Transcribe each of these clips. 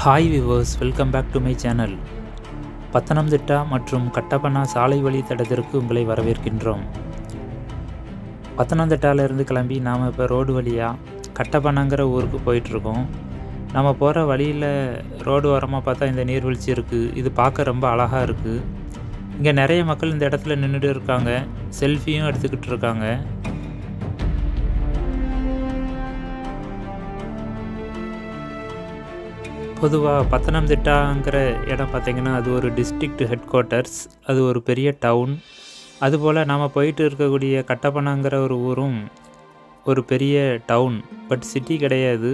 Hi viewers, welcome back to my channel. Pathanamthitta மற்றும் கட்டப்பனா சாலை வழி தடத்திற்கு உங்களை வரவேற்கின்றோம். பத்தனம்திட்டாவிலேருந்து கிளம்பி நாம் இப்போ ரோடு வழியாக கட்டப்பனாங்கிற ஊருக்கு போயிட்டுருக்கோம். நம்ம போகிற வழியில் ரோடு ஓரமாக பார்த்தா இந்த நீர்வீழ்ச்சி இருக்குது. இது பார்க்க ரொம்ப அழகாக இருக்குது. இங்கே நிறைய மக்கள் இந்த இடத்துல நின்றுட்டு இருக்காங்க, செல்ஃபியும் எடுத்துக்கிட்டு இருக்காங்க. பொதுவாக பத்தனம்திட்டாங்கிற இடம் பார்த்திங்கன்னா அது ஒரு டிஸ்ட்ரிக்ட் ஹெட் குவார்ட்டர்ஸ், அது ஒரு பெரிய டவுன். அதுபோல் நாம் போயிட்டு இருக்கக்கூடிய கட்டப்பனாங்கிற ஒரு ஊரும் ஒரு பெரிய டவுன், பட் சிட்டி கிடையாது.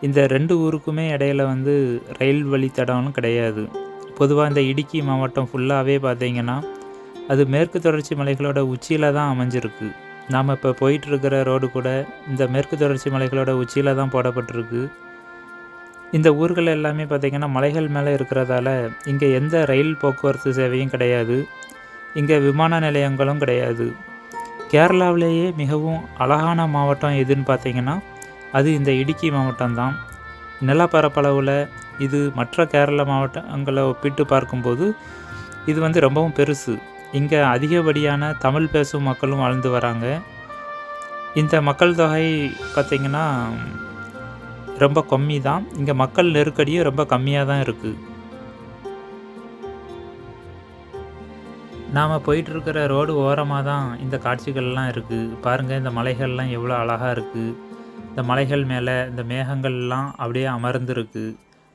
இந்த ரெண்டு ஊருக்குமே இடையில ரயில் வழித்தடம்னு கிடையாது. பொதுவாக இந்த இடுக்கி மாவட்டம் ஃபுல்லாகவே பார்த்திங்கன்னா அது மேற்கு தொடர்ச்சி மலைகளோட உச்சியில் தான் அமைஞ்சிருக்கு. நாம் இப்போ போயிட்டுருக்கிற ரோடு கூட இந்த மேற்கு தொடர்ச்சி மலைகளோட உச்சியில் தான் போடப்பட்டிருக்கு. இந்த ஊர்கள் எல்லாமே பார்த்திங்கன்னா மலைகள் மேலே இருக்கிறதால இங்கே எந்த ரயில் போக்குவரத்து சேவையும் கிடையாது. இங்கே விமான நிலையங்களும் கிடையாது. கேரளாவிலேயே மிகவும் அழகான மாவட்டம் எதுன்னு பார்த்திங்கன்னா அது இந்த இடுக்கி மாவட்டம்தான். நிலப்பரப்பளவில் இது மற்ற கேரள மாவட்டங்களை ஒப்பிட்டு பார்க்கும்போது இது ரொம்பவும் பெருசு. இங்கே அதிகப்படியான தமிழ் பேசும் மக்களும் வாழ்ந்து வராங்க. இந்த மக்கள் தொகை பார்த்திங்கன்னா ரொம்ப கம்மி தான். இங்கே மக்கள் நெருக்கடியும் ரொம்ப கம்மியாக தான் இருக்குது. நாம் போயிட்டுருக்கிற ரோடு ஓரமாக தான் இந்த காட்சிகள்லாம் இருக்குது. பாருங்கள், இந்த மலைகள்லாம் எவ்வளோ அழகாக இருக்குது. இந்த மலைகள் மேலே இந்த மேகங்கள்லாம் அப்படியே அமர்ந்துருக்கு.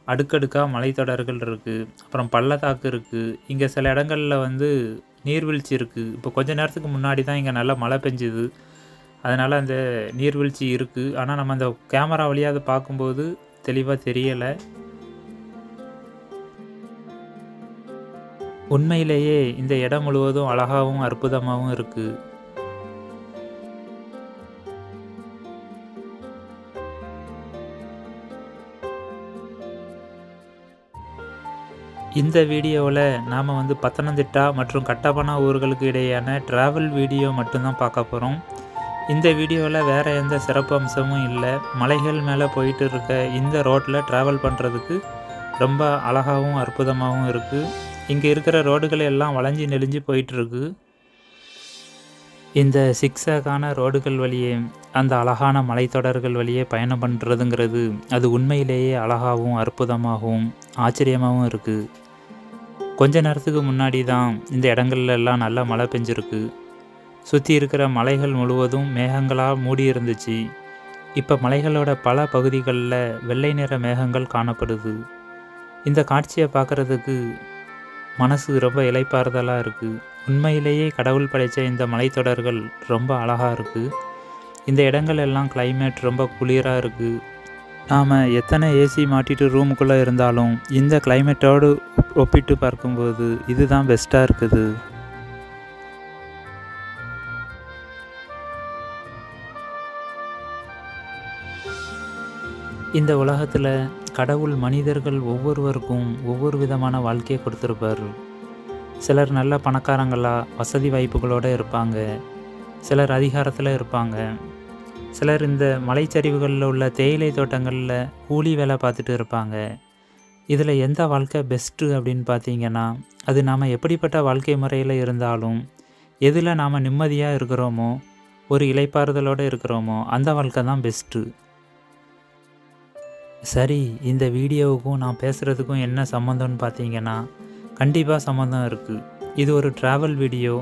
அடுக்கடுக்காக மலைத்தொடர்கள் இருக்குது. அப்புறம் பள்ளத்தாக்கு இருக்குது. இங்கே சில இடங்களில் நீர்வீழ்ச்சி இருக்குது. இப்போ கொஞ்ச நேரத்துக்கு முன்னாடி தான் இங்கே நல்லா மழை பெஞ்சுது. அதனால் அந்த நீர்வீழ்ச்சி இருக்குது. ஆனால் நம்ம அந்த கேமரா வழியாக அதை பார்க்கும்போது தெளிவாக தெரியலை. உண்மையிலேயே இந்த இடம் முழுவதும் அழகாகவும் அற்புதமாகவும் இருக்குது. இந்த வீடியோவில் நாம் பத்தனம்திட்டா மற்றும் கட்டப்பனா ஊர்களுக்கு இடையேயான ட்ராவல் வீடியோ மட்டும்தான் பார்க்க போகிறோம். இந்த வீடியோவில் வேறு எந்த சிறப்பு அம்சமும் இல்லை. மலைகள் மேலே போயிட்டு இருக்க இந்த ரோட்டில் ட்ராவல் பண்ணுறதுக்கு ரொம்ப அழகாகவும் அற்புதமாகவும் இருக்குது. இங்கே இருக்கிற ரோடுகள் எல்லாம் வளைஞ்சி நெளிஞ்சு போயிட்டுருக்கு. இந்த சிக்ஸாக்கான ரோடுகள் வழியே அந்த அழகான மலைத்தொடர்கள் வழியே பயணம் பண்ணுறதுங்கிறது அது உண்மையிலேயே அழகாகவும் அற்புதமாகவும் ஆச்சரியமாகவும் இருக்குது. கொஞ்ச நேரத்துக்கு முன்னாடி தான் இந்த இடங்கள்ல எல்லாம் நல்லா மழை பெஞ்சிருக்கு. சுற்றி இருக்கிற மலைகள் முழுவதும் மேகங்களால் மூடி இருந்துச்சு. இப்போ மலைகளோட பல பகுதிகளில் வெள்ளை நிற மேகங்கள் காணப்படுது. இந்த காட்சியை பார்க்குறதுக்கு மனசு ரொம்ப இளைப்பாறுதலாக இருக்குது. உண்மையிலேயே கடவுள் படைத்த இந்த மலைத்தொடர்கள் ரொம்ப அழகாக இருக்குது. இந்த இடங்கள் எல்லாம் கிளைமேட் ரொம்ப குளிராக இருக்குது. நாம் எத்தனை ஏசி மாட்டிட்டு ரூமுக்குள்ளே இருந்தாலும் இந்த கிளைமேட்டோடு ஒப்பிட்டு பார்க்கும்போது இதுதான் பெஸ்ட்டாக இருக்குது. இந்த உலகத்தில் கடவுள் மனிதர்கள் ஒவ்வொருவருக்கும் ஒவ்வொரு விதமான வாழ்க்கையை கொடுத்துருப்பார். சிலர் நல்ல பணக்காரங்களாக வசதி வாய்ப்புகளோடு இருப்பாங்க. சிலர் அதிகாரத்தில் இருப்பாங்க. சிலர் இந்த மலைச்சரிவுகளில் உள்ள தேயிலை தோட்டங்களில் கூலி வேலை பார்த்துட்டு இருப்பாங்க. இதில் எந்த வாழ்க்கை பெஸ்ட்டு அப்படின்னு பார்த்தீங்கன்னா அது நாம் எப்படிப்பட்ட வாழ்க்கை முறையில் இருந்தாலும் எதில் நாம் நிம்மதியாக இருக்கிறோமோ, ஒரு இளைப்பாறுதலோடு இருக்கிறோமோ அந்த வாழ்க்கை தான் பெஸ்ட்டு. சரி, இந்த வீடியோவுக்கும் நான் பேசுகிறதுக்கும் என்ன சம்மந்தம்னு பார்த்தீங்கன்னா கண்டிப்பாக சம்மந்தம் இருக்குது. இது ஒரு ட்ராவல் வீடியோ.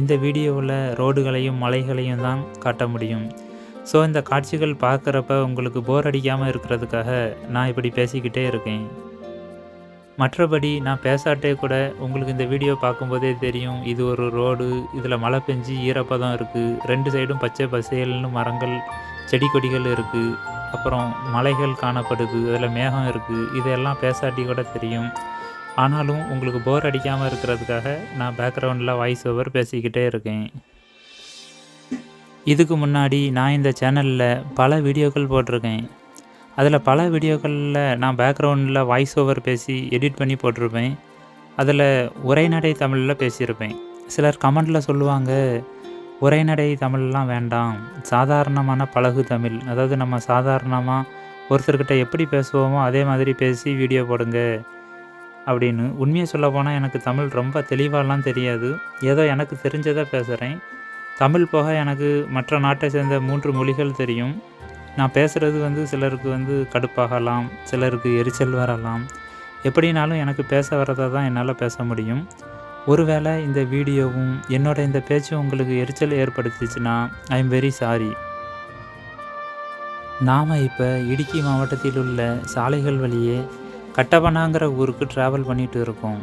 இந்த வீடியோவில் ரோடுகளையும் மலைகளையும் தான் காட்ட முடியும். ஸோ இந்த காட்சிகள் பார்க்குறப்ப உங்களுக்கு போர் அடிக்காமல் இருக்கிறதுக்காக நான் இப்படி பேசிக்கிட்டே இருக்கேன். மற்றபடி நான் பேசாட்டே கூட உங்களுக்கு இந்த வீடியோ பார்க்கும்போதே தெரியும் இது ஒரு ரோடு. இதில் மழை பெஞ்சு ஈரப்பதம் இருக்குது. ரெண்டு சைடும் பச்சை பசேல்னு மரங்கள் செடி கொடிகள் இருக்குது. அப்புறம் மலைகள் காணப்படுது. அதில் மேகம் இருக்குது. இதெல்லாம் பேசாட்டி கூட தெரியும். ஆனாலும் உங்களுக்கு போர் அடிக்காமல் இருக்கிறதுக்காக நான் பேக்ரவுண்டில் வாய்ஸ் ஓவர் பேசிக்கிட்டே இருக்கேன். இதுக்கு முன்னாடி நான் இந்த சேனலில் பல வீடியோக்கள் போட்டிருக்கேன். அதில் பல வீடியோக்களில் நான் பேக்ரவுண்டில் வாய்ஸ் ஓவர் பேசி எடிட் பண்ணி போட்டிருப்பேன். அதில் உரைநடை தமிழில் பேசியிருப்பேன். சிலர் கமெண்டில் சொல்லுவாங்க, உரைநடை தமிழ்லாம் வேண்டாம், சாதாரணமான பழகு தமிழ், அதாவது நம்ம சாதாரணமாக ஒருத்தர்கிட்ட எப்படி பேசுவோமோ அதே மாதிரி பேசி வீடியோ போடுங்க அப்படின்னு. உண்மையை சொல்லப்போனால் எனக்கு தமிழ் ரொம்ப தெளிவாலாம் தெரியாது. ஏதோ எனக்கு தெரிஞ்சதை பேசுகிறேன். தமிழ் போக எனக்கு மற்ற நாட்டை சேர்ந்த 3 மொழிகள் தெரியும். நான் பேசுகிறது சிலருக்கு கடுப்பாகலாம், சிலருக்கு எரிச்சல் வரலாம். எப்படினாலும் எனக்கு பேச வரதை தான் என்னால் பேச முடியும். ஒருவேளை இந்த வீடியோவும் என்னோட இந்த பேச்சும் உங்களுக்கு எரிச்சல் ஏற்படுத்திச்சுன்னா ஐ எம் வெரி சாரி. நாம் இப்போ இடுக்கி மாவட்டத்தில் உள்ள சாலைகள் வழியே கட்டபனாங்கிற ஊருக்கு ட்ராவல் பண்ணிகிட்டு இருக்கோம்.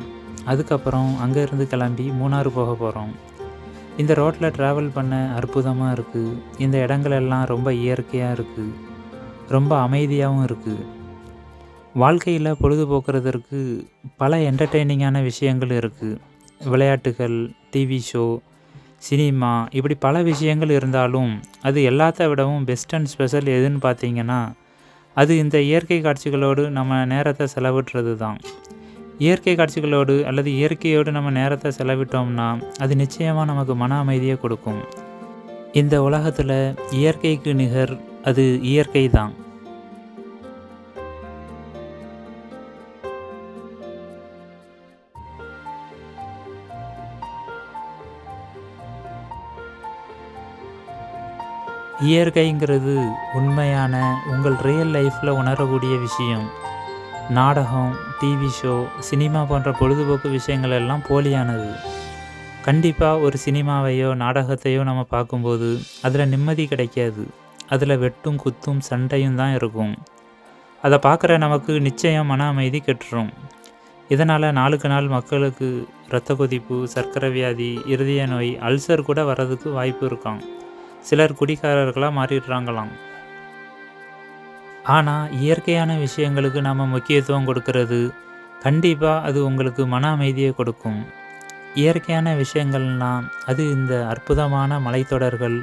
அதுக்கப்புறம் அங்கேருந்து கிளம்பி மூணாறு போக போகிறோம். இந்த ரோட்டில் ட்ராவல் பண்ண அற்புதமாக இருக்குது. இந்த இடங்களெல்லாம் ரொம்ப இயற்கையாக இருக்குது, ரொம்ப அமைதியாகவும் இருக்குது. வாழ்க்கையில் பொழுதுபோக்குறதற்கு பல என்டர்டெய்னிங்கான விஷயங்கள் இருக்குது. விளையாட்டுகள், டிவி ஷோ, சினிமா, இப்படி பல விஷயங்கள் இருந்தாலும் அது எல்லாத்த விடவும் பெஸ்ட் அண்ட் ஸ்பெஷல் எதுன்னு பார்த்தீங்கன்னா அது இந்த இயற்கை காட்சிகளோடு நம்ம நேரத்தை செலவிடுறது தான். இயற்கை காட்சிகளோடு அல்லது இயற்கையோடு நம்ம நேரத்தை செலவிட்டோம்னா அது நிச்சயமாக நமக்கு மன அமைதியை கொடுக்கும். இந்த உலகத்தில் இயற்கைக்கு நிகர் அது இயற்கை தான். இயற்கைங்கிறது உண்மையான உங்கள் ரியல் லைஃப்பில் உணரக்கூடிய விஷயம். நாடகம், டிவி ஷோ, சினிமா போன்ற பொழுதுபோக்கு விஷயங்கள் எல்லாம் போலியானது. கண்டிப்பாக ஒரு சினிமாவையோ நாடகத்தையோ நம்ம பார்க்கும்போது அதில் நிம்மதி கிடைக்காது. அதில் வெட்டும் குத்தும் சண்டையும் தான் இருக்கும். அதை பார்க்குற நமக்கு நிச்சயம் மன அமைதி கெட்டுரும். இதனால் நாளுக்கு நாள் மக்களுக்கு இரத்த கொதிப்பு, சர்க்கரை வியாதி, இருதய நோய், அல்சர் கூட வர்றதுக்கு வாய்ப்பு இருக்காம். சிலர் குடிகாரர்களாக மாறிடுறாங்களாம். ஆனால் இயற்கையான விஷயங்களுக்கு நாம் முக்கியத்துவம் கொடுக்கறது கண்டிப்பாக அது உங்களுக்கு மன அமைதியை கொடுக்கும். இயற்கையான விஷயங்கள்னால் அது இந்த அற்புதமான மலைத்தொடர்கள்,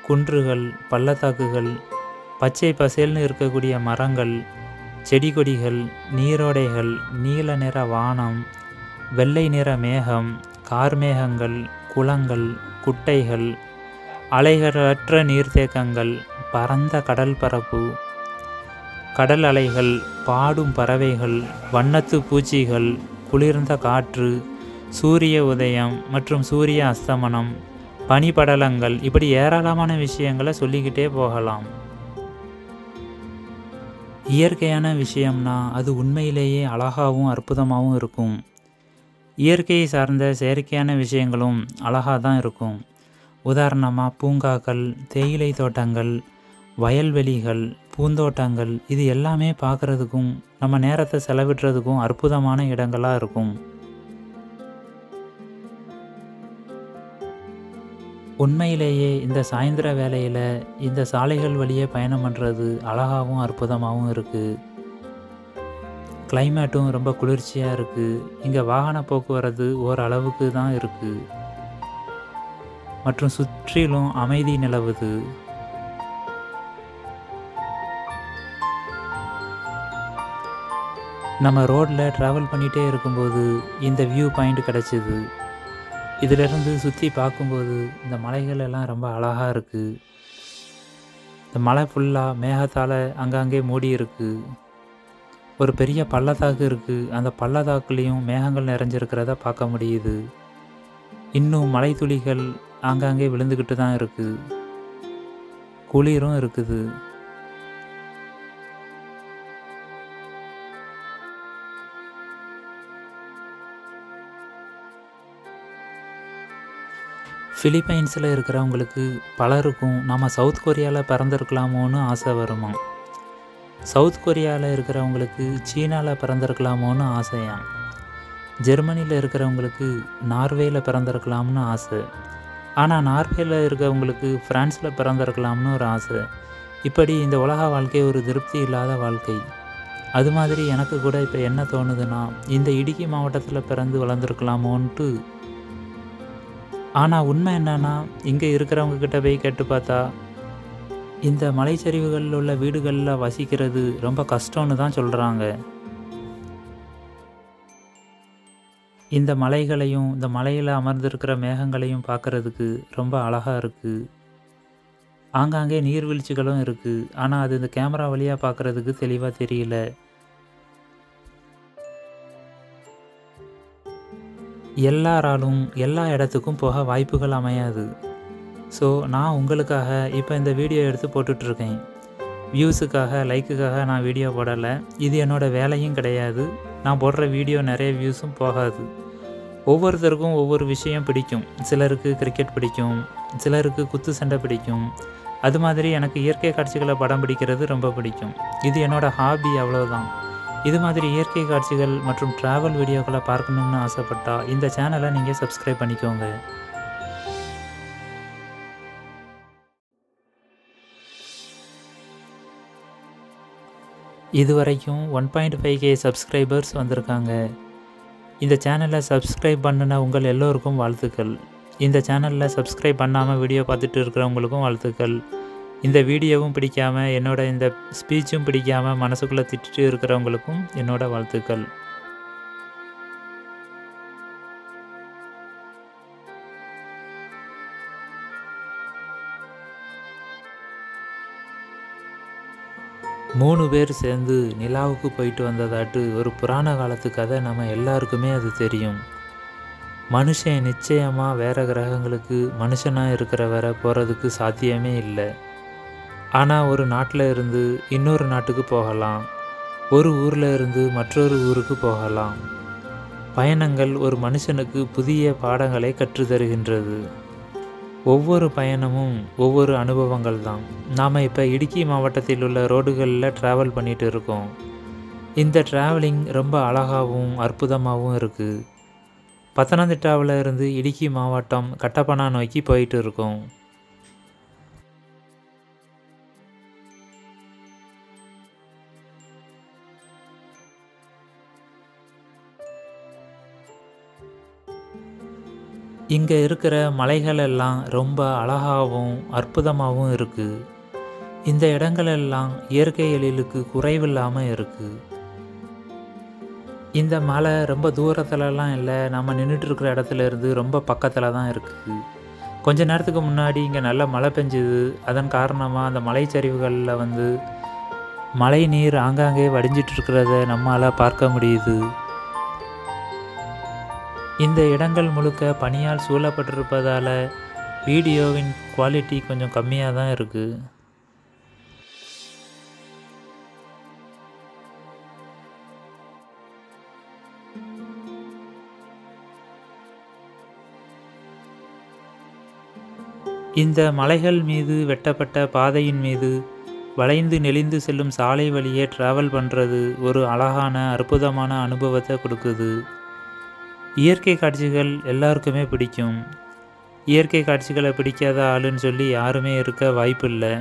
குன்றுகள், பள்ளத்தாக்குகள், பச்சை பசேல்னு இருக்கக்கூடிய மரங்கள், செடி கொடிகள், நீரோடைகள், நீல நிற வானம், வெள்ளை நிற மேகம், கார்மேகங்கள், குளங்கள், குட்டைகள், அலைகளற்ற நீர்த்தேக்கங்கள், பரந்த கடல் பரப்பு, கடல் அலைகள், பாடும் பறவைகள், வண்ணத்து பூச்சிகள், குளிர்ந்த காற்று, சூரிய உதயம் மற்றும் சூரிய அஸ்தமனம், பனிப்படலங்கள், இப்படி ஏராளமான விஷயங்களை சொல்லிக்கிட்டே போகலாம். இயற்கையான விஷயம்னா அது உண்மையிலேயே அழகாகவும் அற்புதமாகவும் இருக்கும். இயற்கையை சார்ந்த செயற்கையான விஷயங்களும் அழகாக தான் இருக்கும். உதாரணமாக பூங்காக்கள், தேயிலை தோட்டங்கள், வயல்வெளிகள், பூந்தோட்டங்கள், இது எல்லாமே பார்க்குறதுக்கும் நம்ம நேரத்தை செலவிடுறதுக்கும் அற்புதமான இடங்களாக இருக்கும். உண்மையிலேயே இந்த சாயந்தர வேளையில் இந்த சாலைகள் வழியே பயணம் பண்ணுறது அழகாகவும் அற்புதமாகவும் இருக்குது. கிளைமேட்டும் ரொம்ப குளிர்ச்சியாக இருக்குது. இங்கே வாகன போக்குவரத்து ஓரளவுக்கு தான் இருக்குது மற்றும் சுற்றிலும் அமைதி நிலவுது. நம்ம ரோட்டில் ட்ராவல் பண்ணிகிட்டே இருக்கும்போது இந்த வியூ பாயிண்ட் கிடச்சிது. இதிலிருந்து சுற்றி பார்க்கும்போது இந்த மலைகள் எல்லாம் ரொம்ப அழகாக இருக்குது. இந்த மலை ஃபுல்லாக மேகத்தால் அங்கங்கே மூடி இருக்குது. ஒரு பெரிய பள்ளத்தாக்கு இருக்குது. அந்த பள்ளத்தாக்குலேயும் மேகங்கள் நிறைஞ்சிருக்கிறத பார்க்க முடியுது. இன்னும் மலை துளிகள் ஆங்காங்கே விழுந்துக்கிட்டு தான் இருக்குது. குளிரும் இருக்குது. பிலிப்பைன்ஸில் இருக்கிறவங்களுக்கு பலருக்கும் நம்ம சவுத் கொரியாவில் பிறந்திருக்கலாமோன்னு ஆசை வருமா. சவுத் கொரியாவில் இருக்கிறவங்களுக்கு சீனாவில் பிறந்திருக்கலாமோன்னு ஆசையாம். ஜெர்மனியில் இருக்கிறவங்களுக்கு நார்வேயில் பிறந்திருக்கலாம்னு ஆசை. ஆனால் நார்வேயில் இருக்கிறவங்களுக்கு ஃப்ரான்ஸில் பிறந்திருக்கலாம்னு ஒரு ஆசை. இப்படி இந்த உலக வாழ்க்கை ஒரு திருப்தி இல்லாத வாழ்க்கை. அது மாதிரி எனக்கு கூட இப்போ என்ன தோணுதுன்னா, இந்த இடுக்கி மாவட்டத்தில் பிறந்து வளர்ந்துருக்கலாமோன்ட்டு. ஆனால் உண்மை என்னன்னா, இங்கே இருக்கிறவங்க கிட்ட போய் கேட்டு பார்த்தா இந்த மலைச்சரிவுகளில் உள்ள வீடுகளில் வசிக்கிறது ரொம்ப கஷ்டம்னு தான் சொல்கிறாங்க. இந்த மலைகளையும் இந்த மலையில் அமர்ந்திருக்கிற மேகங்களையும் பார்க்குறதுக்கு ரொம்ப அழகாக இருக்குது. ஆங்காங்கே நீர்வீழ்ச்சிகளும் இருக்குது. ஆனால் அது இந்த கேமரா வழியாக பார்க்குறதுக்கு தெளிவாக தெரியல. எல்லாராலும் எல்லா இடத்துக்கும் போக வாய்ப்புகள் அமையாது. ஸோ நான் உங்களுக்காக இப்போ இந்த வீடியோ எடுத்து போட்டுட்ருக்கேன். வியூஸுக்காக, லைக்குக்காக நான் வீடியோ போடலை. இது என்னோடய வேலையும் கிடையாது. நான் போடுற வீடியோ நிறைய வியூஸும் போகாது. ஒவ்வொருத்தருக்கும் ஒவ்வொரு விஷயம் பிடிக்கும். சிலருக்கு கிரிக்கெட் பிடிக்கும், சிலருக்கு குத்து சண்டை பிடிக்கும். அது மாதிரி எனக்கு இயற்கை காட்சிகளை படம் பிடிக்கிறது ரொம்ப பிடிக்கும். இது என்னோடய ஹாபி, அவ்வளோதான். இது மாதிரி இயற்கை காட்சிகள் மற்றும் ட்ராவல் வீடியோக்களை பார்க்கணுன்னு ஆசைப்பட்டால் இந்த சேனலை நீங்கள் சப்ஸ்கிரைப் பண்ணிக்கோங்க. இதுவரைக்கும் 1.5K சப்ஸ்கிரைபர்ஸ் வந்திருக்காங்க. இந்த சேனலை சப்ஸ்கிரைப் பண்ணின உங்கள் எல்லோருக்கும் வாழ்த்துக்கள். இந்த சேனலில் சப்ஸ்கிரைப் பண்ணாமல் வீடியோ பார்த்துட்டு இருக்கிறவங்களுக்கும் வாழ்த்துக்கள். இந்த வீடியோவும் பிடிக்காமல், என்னோட இந்த ஸ்பீச்சும் பிடிக்காமல் மனசுக்குள்ளே திட்டிட்டு இருக்கிறவங்களுக்கும் என்னோட வாழ்த்துக்கள். மூணு பேர் சேர்ந்து நிலாவுக்கு போயிட்டு வந்ததாட்டு ஒரு புராண காலத்து கதை நம்ம எல்லாருக்குமே அது தெரியும். மனுஷன் நிச்சயமாக வேறு கிரகங்களுக்கு மனுஷனாக இருக்கிற வரை போகிறதுக்கு சாத்தியமே இல்லை. ஆனால் ஒரு நாட்டில் இருந்து இன்னொரு நாட்டுக்கு போகலாம், ஒரு ஊரில் இருந்து மற்றொரு ஊருக்கு போகலாம். பயணங்கள் ஒரு மனுஷனுக்கு புதிய பாடங்களை கற்றுத்தருகின்றது. ஒவ்வொரு பயணமும் ஒவ்வொரு அனுபவங்கள் தான். நாம் இப்போ இடுக்கி மாவட்டத்தில் உள்ள ரோடுகளில் ட்ராவல் பண்ணிகிட்டு இருக்கோம். இந்த ட்ராவலிங் ரொம்ப அழகாகவும் அற்புதமாகவும் இருக்குது. பத்தனந்திட்டாவில் இருந்து இடுக்கி மாவட்டம் கட்டப்பனா நோக்கி போயிட்டு இருக்கோம். இங்கே இருக்கிற மலைகள் எல்லாம் ரொம்ப அழகாகவும் அற்புதமாகவும் இருக்குது. இந்த இடங்களெல்லாம் இயற்கை எழிலுக்கு குறைவில்லாமல் இருக்குது. இந்த மலை ரொம்ப தூரத்துலலாம் இல்லை, நம்ம நின்றுட்டு இருக்கிற இடத்துல இருந்து ரொம்ப பக்கத்தில் தான் இருக்குது. கொஞ்ச நேரத்துக்கு முன்னாடி இங்கே நல்ல மழை பெஞ்சுது. அதன் காரணமாக அந்த மலைச்சரிவுகளில் மழை நீர் ஆங்காங்கே வடிஞ்சிட்ருக்கிறத நம்மளால் பார்க்க முடியுது. இந்த இடங்கள் முழுக்க பனியால் சூழப்பட்டிருப்பதால் வீடியோவின் குவாலிட்டி கொஞ்சம் கம்மியாக தான் இருக்குது. இந்த மலைகள் மீது வெட்டப்பட்ட பாதையின் மீது வளைந்து நெளிந்து செல்லும் சாலை வழியே ட்ராவல் பண்ணுறது ஒரு அழகான அற்புதமான அனுபவத்தை கொடுக்குது. இயற்கை காட்சிகள் எல்லாருக்குமே பிடிக்கும். இயற்கை காட்சிகளை பிடிக்காத ஆளுன்னு சொல்லி யாருமே இருக்க வாய்ப்பில்லை.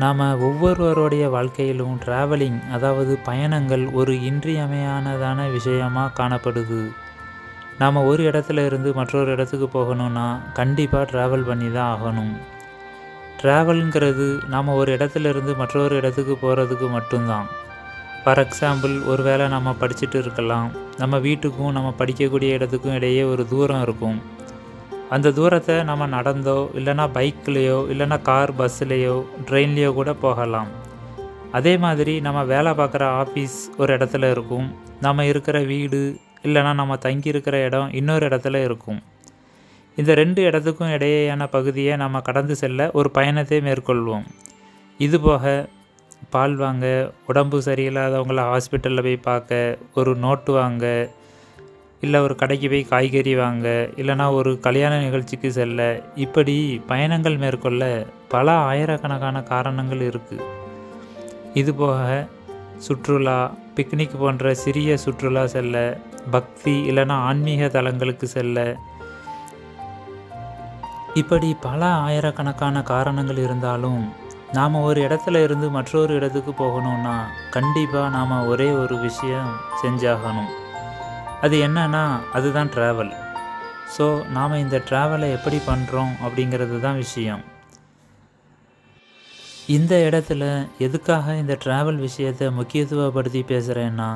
நாம் ஒவ்வொருவருடைய வாழ்க்கையிலும் ட்ராவலிங், அதாவது பயணங்கள் ஒரு இன்றியமையானதான விஷயமாக காணப்படுது. நாம் ஒரு இடத்துல இருந்து மற்றொரு இடத்துக்கு போகணுன்னா கண்டிப்பாக ட்ராவல் பண்ணி தான் ஆகணும். ட்ராவலுங்கிறது நாம் ஒரு இடத்துல இருந்து மற்றொரு இடத்துக்கு போகிறதுக்கு மட்டும்தான். ஃபார் எக்ஸாம்பிள், ஒரு வேளை நம்ம படிச்சுட்டு இருக்கலாம். நம்ம வீட்டுக்கும் நம்ம படிக்கக்கூடிய இடத்துக்கும் இடையே ஒரு தூரம் இருக்கும். அந்த தூரத்தை நம்ம நடந்தோ இல்லைனா பைக்லேயோ இல்லைனா கார், பஸ்ஸுலேயோ ட்ரெயின்லேயோ கூட போகலாம். அதே மாதிரி நம்ம வேலை பார்க்குற ஆஃபீஸ் ஒரு இடத்துல இருக்கும். நம்ம இருக்கிற வீடு இல்லைனா நம்ம தங்கியிருக்கிற இடம் இன்னொரு இடத்துல இருக்கும். இந்த ரெண்டு இடத்துக்கும் இடையேயான பகுதியை நம்ம கடந்து செல்ல ஒரு பயணத்தை மேற்கொள்வோம். இதுபோக பால் வாங்க, உடம்பு சரியில்லாதவங்கள ஹாஸ்பிட்டலில் போய் பார்க்க, ஒரு நோட்டு வாங்க, இல்லை ஒரு கடைக்கு போய் காய்கறி வாங்க, இல்லைனா ஒரு கல்யாண நிகழ்ச்சிக்கு செல்ல, இப்படி பயணங்கள் மேற்கொள்ள பல ஆயிரக்கணக்கான காரணங்கள் இருக்குது. இதுபோக சுற்றுலா, பிக்னிக் போன்ற சிறிய சுற்றுலா செல்ல, பக்தி இல்லைனா ஆன்மீக தலங்களுக்கு செல்ல, இப்படி பல ஆயிரக்கணக்கான காரணங்கள் இருந்தாலும் நாம் ஒரு இடத்துல இருந்து மற்றொரு இடத்துக்கு போகணுன்னா கண்டிப்பாக நாம் ஒரே ஒரு விஷயம் செஞ்சாகணும். அது என்னன்னா, அதுதான் ட்ராவல். ஸோ நாம் இந்த ட்ராவலை எப்படி பண்ணுறோம் அப்படிங்கிறது தான் விஷயம். இந்த இடத்துல எதுக்காக இந்த ட்ராவல் விஷயத்தை முக்கியத்துவப்படுத்தி பேசுகிறேன்னா,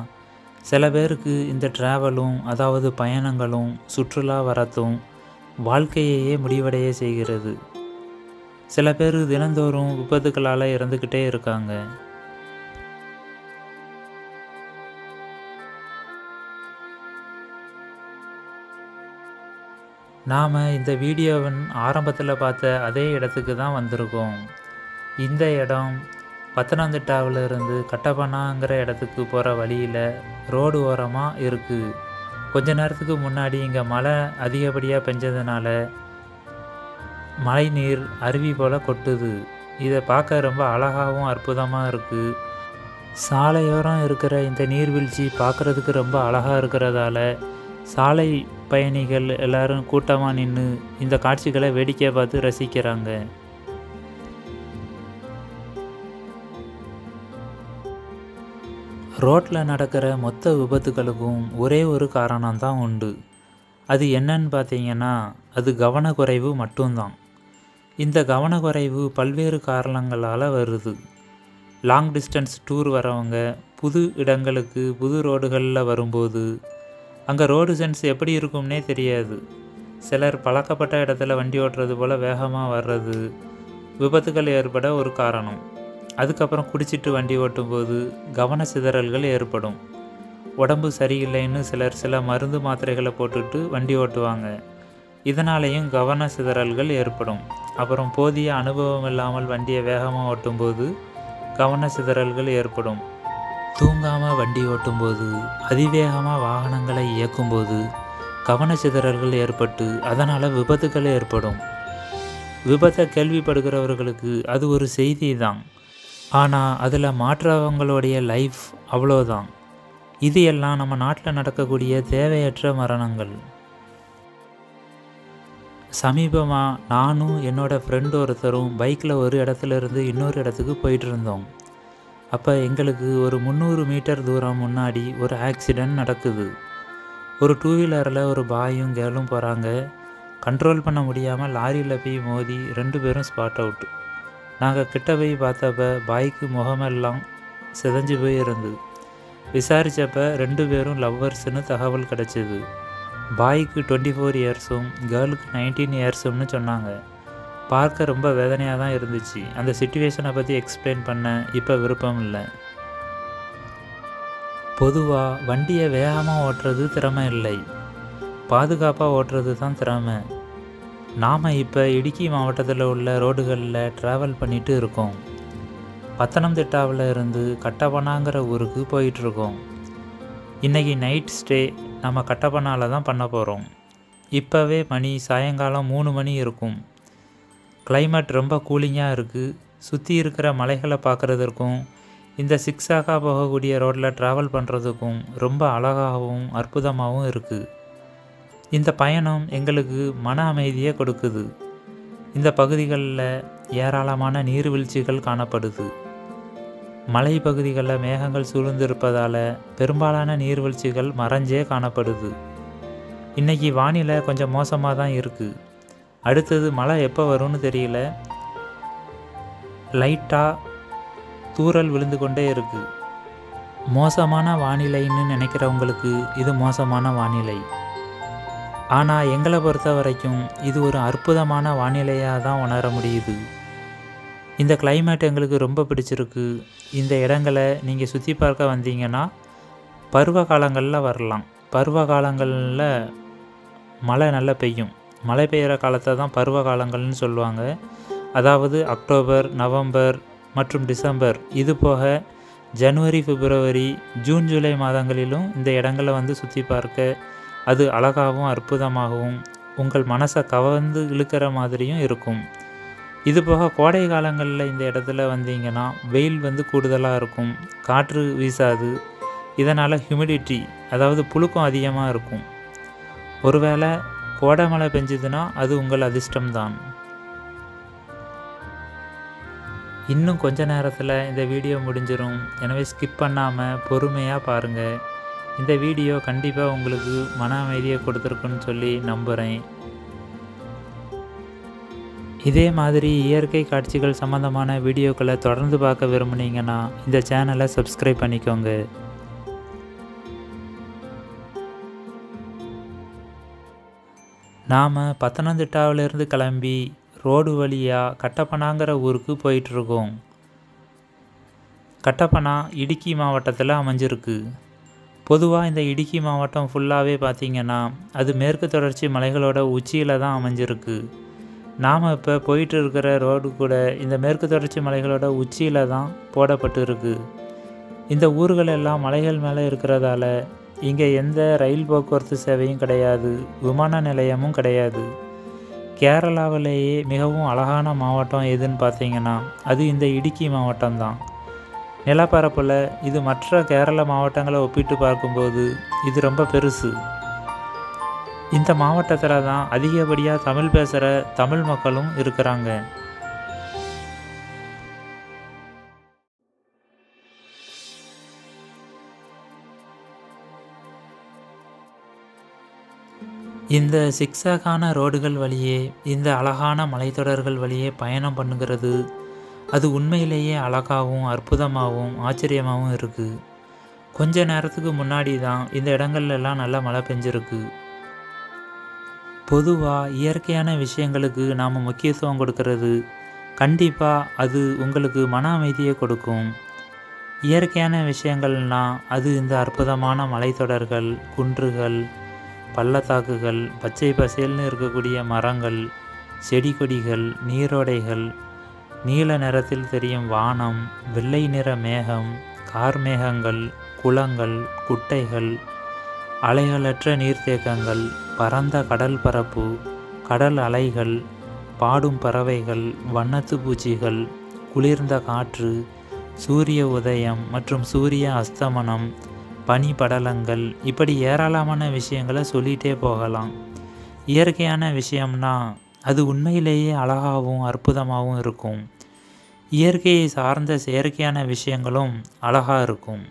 சில பேருக்கு இந்த ட்ராவலும், அதாவது பயணங்களும், சுற்றுலா வரத்தும் வாழ்க்கையையே முடிவடைய செய்கிறது. சில பேர் தினந்தோறும் விபத்துக்களால் இறந்துக்கிட்டே இருக்காங்க. நாம் இந்த வீடியோவின் ஆரம்பத்தில் பார்த்த அதே இடத்துக்கு தான் வந்திருக்கோம். இந்த இடம் பத்தனம்திட்டாவிலிருந்து கட்டப்பனாங்கிற இடத்துக்கு போகிற வழியில் ரோடு ஓரமாக இருக்குது. கொஞ்ச நேரத்துக்கு முன்னாடி இங்கே மழை அதிகப்படியாக பெஞ்சதுனால மழை நீர் அருவி போல் கொட்டுது. இதை பார்க்க ரொம்ப அழகாகவும் அற்புதமாக இருக்குது. சாலையோரம் இருக்கிற இந்த நீர்வீழ்ச்சி பார்க்குறதுக்கு ரொம்ப அழகாக இருக்கிறதால சாலை பயணிகள் எல்லாரும் கூட்டமாக நின்று இந்த காட்சிகளை வேடிக்கை பார்த்து ரசிக்கிறாங்க. ரோட்டில் நடக்கிற மொத்த விபத்துகளுக்கும் ஒரே ஒரு காரணம்தான் உண்டு. அது என்னன்னு பார்த்தீங்கன்னா அது கவனக்குறைவு மட்டும்தான். இந்த கவனக்குறைவு பல்வேறு காரணங்களால் வருது. லாங் டிஸ்டன்ஸ் டூர் வரவங்க புது இடங்களுக்கு புது ரோடுகளில் வரும்போது அங்கே ரோடு சென்ஸ் எப்படி இருக்கும்னே தெரியாது. சிலர் பழக்கப்பட்ட இடத்துல வண்டி ஓட்டுறது போல் வேகமாக வர்றது விபத்துகள் ஏற்பட ஒரு காரணம். அதுக்கப்புறம் குடிச்சிட்டு வண்டி ஓட்டும்போது கவன சிதறல்கள் ஏற்படும். உடம்பு சரியில்லைன்னு சில மருந்து மாத்திரைகளை போட்டுட்டு வண்டி ஓட்டுவாங்க. இதனாலேயும் கவன சிதறல்கள் ஏற்படும். அப்புறம் போதிய அனுபவம் இல்லாமல் வண்டியை வேகமாக ஓட்டும்போது கவன சிதறல்கள் ஏற்படும். தூங்காமல் வண்டி ஓட்டும்போது அதிவேகமாக வாகனங்களை இயக்கும்போது கவன சிதறல்கள் ஏற்பட்டு அதனால் விபத்துக்கள் ஏற்படும். விபத்தை கேள்விப்படுகிறவர்களுக்கு அது ஒரு செய்தி தான். ஆனால் அதில் மாற்றவங்களுடைய லைஃப் அவ்வளோதான். இது எல்லாம் நம்ம நாட்டில் நடக்கக்கூடிய தேவையற்ற மரணங்கள். சமீபமாக நானும் என்னோடய ஃப்ரெண்டு ஒருத்தரும் பைக்கில் ஒரு இடத்துல இருந்து இன்னொரு இடத்துக்கு போயிட்டு இருந்தோம். அப்போ எங்களுக்கு ஒரு 300 மீட்டர் தூரம் முன்னாடி ஒரு ஆக்சிடெண்ட் நடக்குது. ஒரு 2 வீலரில் ஒரு பாயும் கேர்ளும் போகிறாங்க. கண்ட்ரோல் பண்ண முடியாமல் லாரியில் போய் மோதி 2 பேரும் ஸ்பாட் அவுட்டு. நாங்கள் கிட்ட போய் பார்த்தப்ப பாய்க்கு முகமெல்லாம் சிதைஞ்சு போய் இருந்தது. விசாரித்தப்ப 2 பேரும் லவ்வர்ஸ்னு தகவல் கிடச்சிது. பாய்க்கு 24 இயர்ஸும் கேர்ளுக்கு 19 இயர்ஸும்னு சொன்னாங்க. பார்க்க ரொம்ப வேதனையாக தான் இருந்துச்சு. அந்த சிச்சுவேஷனை பற்றி எக்ஸ்பிளைன் பண்ண இப்போ விருப்பம் இல்லை. பொதுவாக வண்டியை வேகமாக ஓட்டுறது திறமை இல்லை, பாதுகாப்பாக ஓட்டுறது தான் திறமை. நாம் இப்போ இடுக்கி மாவட்டத்தில் உள்ள ரோடுகளில் ட்ராவல் பண்ணிட்டு இருக்கோம். பத்தனம்திட்டாவில் இருந்து கட்டப்பனாங்கிற ஊருக்கு போயிட்டுருக்கோம். இன்றைக்கி நைட் ஸ்டே நம்ம கட்டப்பனாவில் தான் பண்ண போகிறோம். இப்போவே மணி சாயங்காலம் 3 மணி இருக்கும். கிளைமேட் ரொம்ப கூலிங்காக இருக்குது. சுற்றி இருக்கிற மலைகளை பார்க்குறதுக்கும் இந்த சிக்ஸாக்காக போகக்கூடிய ரோட்டில் ட்ராவல் பண்ணுறதுக்கும் ரொம்ப அழகாகவும் அற்புதமாகவும் இருக்குது. இந்த பயணம் எங்களுக்கு மன அமைதியை கொடுக்குது. இந்த பகுதிகளில் ஏராளமான நீர்வீழ்ச்சிகள் காணப்படுது. மலை பகுதிகளில் மேகங்கள் சூழ்ந்திருப்பதால் பெரும்பாலான நீர்வீழ்ச்சிகள் மறைஞ்சே காணப்படுது. இன்றைக்கி வானிலை கொஞ்சம் மோசமாக தான் இருக்குது. அடுத்தது மழை எப்போ வரும்னு தெரியல. லைட்டாக தூறல் விழுந்து கொண்டே இருக்குது. மோசமான வானிலைன்னு நினைக்கிறவங்களுக்கு இது மோசமான வானிலை. ஆனால் எங்களை பொறுத்த வரைக்கும் இது ஒரு அற்புதமான வானிலையாக தான் உணர முடியுது. இந்த கிளைமேட் எங்களுக்கு ரொம்ப பிடிச்சிருக்கு. இந்த இடங்களை நீங்கள் சுற்றி பார்க்க வந்தீங்கன்னா பருவ காலங்களில் வரலாம். பருவ காலங்களில் மழை நல்லா பெய்யும். மழை பெய்கிற காலத்தை தான் பருவ காலங்கள்னு சொல்லுவாங்க. அதாவது அக்டோபர், நவம்பர் மற்றும் டிசம்பர், இது போக ஜனவரி, பிப்ரவரி, ஜூன், ஜூலை மாதங்களிலும் இந்த இடங்களை வந்து சுற்றி பார்க்க அது அழகாகவும் அற்புதமாகவும் உங்கள் மனசை கவர்ந்து இழுக்கிற மாதிரியும் இருக்கும். இது போக கோடை காலங்களில் இந்த இடத்துல வந்தீங்கன்னா வெயில் வந்து கூடுதலாக இருக்கும், காற்று வீசாது. இதனால் ஹியூமிடிட்டி அதாவது புழுக்கம் அதிகமாக இருக்கும். ஒருவேளை கோடை மழை பெஞ்சுதுன்னா அது உங்கள் அதிர்ஷ்டம்தான். இன்னும் கொஞ்ச நேரத்தில் இந்த வீடியோ முடிஞ்சிடும். எனவே ஸ்கிப் பண்ணாமல் பொறுமையாக பாருங்கள். இந்த வீடியோ கண்டிப்பாக உங்களுக்கு மன அமைதியை கொடுத்துருக்குன்னு சொல்லி நம்புகிறேன். இதே மாதிரி இயற்கை காட்சிகள் சம்மந்தமான வீடியோக்களை தொடர்ந்து பார்க்க விரும்புனீங்கன்னா இந்த சேனலை சப்ஸ்கிரைப் பண்ணிக்கோங்க. நாம் பத்தனந்திட்டாவிலேருந்து கிளம்பி ரோடு வழியாக கட்டப்பனாங்கிற ஊருக்கு போயிட்டுருக்கோம். கட்டப்பனா இடுக்கி மாவட்டத்தில் அமைஞ்சிருக்கு. பொதுவாக இந்த இடுக்கி மாவட்டம் ஃபுல்லாகவே பார்த்திங்கன்னா அது மேற்கு தொடர்ச்சி மலைகளோட உச்சியில் தான் அமைஞ்சிருக்கு. நாம் இப்போ போயிட்டு இருக்கிற ரோடு கூட இந்த மேற்கு தொடர்ச்சி மலைகளோட உச்சியில் தான் போடப்பட்டு இருக்குது. இந்த ஊர்கள் எல்லாம் மலைகள் மேலே இருக்கிறதால இங்கே எந்த ரயில் போக்குவரத்து சேவையும் கிடையாது, விமான நிலையமும் கிடையாது. கேரளாவிலேயே மிகவும் அழகான மாவட்டம் எதுன்னு பார்த்தீங்கன்னா அது இந்த இடுக்கி மாவட்டம்தான். நிலப்பரப்பில் இது மற்ற கேரள மாவட்டங்களை ஒப்பிட்டு பார்க்கும்போது இது ரொம்ப பெருசு. இந்த மாவட்டத்தில் தான் அதிகப்படியாக தமிழ் பேசுகிற தமிழ் மக்களும் இருக்கிறாங்க. இந்த சிக்ஸாக்கான ரோடுகள் வழியே, இந்த அழகான மலைத்தொடர்கள் வழியே பயணம் பண்ணுகிறது அது உண்மையிலேயே அழகாகவும் அற்புதமாகவும் ஆச்சரியமாகவும் இருக்குது. கொஞ்ச நேரத்துக்கு முன்னாடி தான் இந்த இடங்கள்லாம் நல்லா மழை பெஞ்சிருக்கு. பொதுவாக இயற்கையான விஷயங்களுக்கு நாம் முக்கியத்துவம் கொடுக்கறது கண்டிப்பாக அது உங்களுக்கு மன அமைதியை கொடுக்கும். இயற்கையான விஷயங்கள்னால் அது இந்த அற்புதமான மலைத்தொடர்கள், குன்றுகள், பள்ளத்தாக்குகள், பச்சை பசேல்னு இருக்கக்கூடிய மரங்கள், செடி கொடிகள், நீரோடைகள், நீல நிறத்தில் தெரியும் வானம், வெள்ளை நிற மேகம், கார்மேகங்கள், குளங்கள், குட்டைகள், அலைகளற்ற நீர்த்தேக்கங்கள், பரந்த கடல் பரப்பு, கடல் அலைகள், பாடும் பறவைகள், வண்ணத்து பூச்சிகள், குளிர்ந்த காற்று, சூரிய உதயம் மற்றும் சூரிய அஸ்தமனம், பனி படலங்கள், இப்படி ஏராளமான விஷயங்களை சொல்லிகிட்டே போகலாம். இயற்கையான விஷயம்னா அது உண்மையிலேயே அழகாகவும் அற்புதமாகவும் இருக்கும். இயற்கையை சார்ந்த செயற்கையான விஷயங்களும் அழகாக இருக்கும்.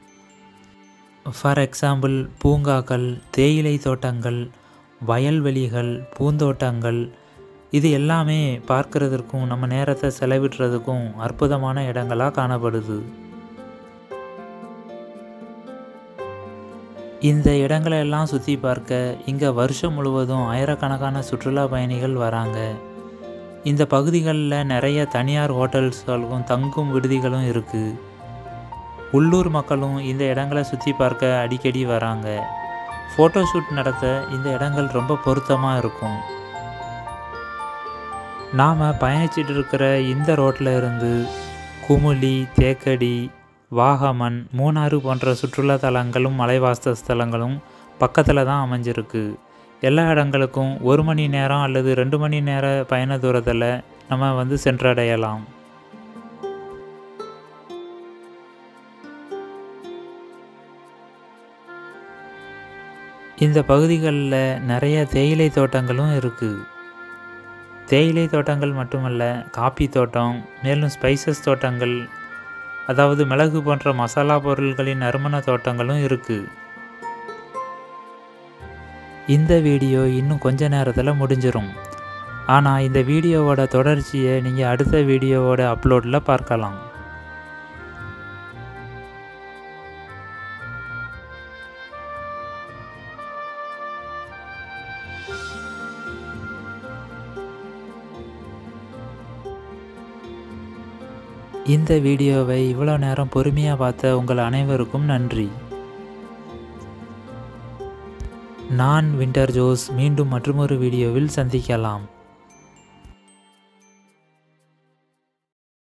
ஃபார் எக்ஸாம்பிள், பூங்காக்கள், தேயிலை தோட்டங்கள், வயல்வெளிகள், பூந்தோட்டங்கள், இது எல்லாமே பார்க்குறதுக்கும் நம்ம நேரத்தை செலவிடுறதுக்கும் அற்புதமான இடங்களாக காணப்படுது. இந்த இடங்களெல்லாம் சுற்றி பார்க்க இங்கே வருஷம் முழுவதும் ஆயிரக்கணக்கான சுற்றுலா பயணிகள் வராங்க. இந்த பகுதிகளில் நிறைய தனியார் ஹோட்டல்ஸ்களும் தங்கும் விடுதிகளும் இருக்குது. உள்ளூர் மக்களும் இந்த இடங்களை சுற்றி பார்க்க அடிக்கடி வராங்க. ஃபோட்டோஷூட் நடத்த இந்த இடங்கள் ரொம்ப பொருத்தமாக இருக்கும். நாம் பயணிச்சிட்டு இருக்கிற இந்த ரோட்டில் இருந்து குமுளி, தேக்கடி, வாகமன், மூணாறு போன்ற சுற்றுலா தலங்களும் மலைவாச ஸ்தலங்களும் பக்கத்தில் தான் அமைஞ்சிருக்கு. எல்லா இடங்களுக்கும் 1 மணி நேரம் அல்லது 2 மணி நேர பயண தூரத்தில் நம்ம சென்றடையலாம். இந்த பகுதிகளில் நிறைய தேயிலை தோட்டங்களும் இருக்குது. தேயிலை தோட்டங்கள் மட்டுமல்ல, காப்பி தோட்டம், மேலும் ஸ்பைசஸ் தோட்டங்கள், அதாவது மிளகு போன்ற மசாலா பொருட்களின் நறுமண தோட்டங்களும் இருக்குது. இந்த வீடியோ இன்னும் கொஞ்ச நேரத்தில் முடிஞ்சிடும். ஆனால் இந்த வீடியோவோட தொடர்ச்சியை நீங்கள் அடுத்த வீடியோவோட அப்லோடில் பார்க்கலாம். இந்த வீடியோவை இவ்வளோ நேரம் பொறுமையாக பார்த்த உங்கள் அனைவருக்கும் நன்றி. நான் வின்டர் ஜோஸ். மீண்டும் மற்றொரு வீடியோவில் சந்திக்கலாம்.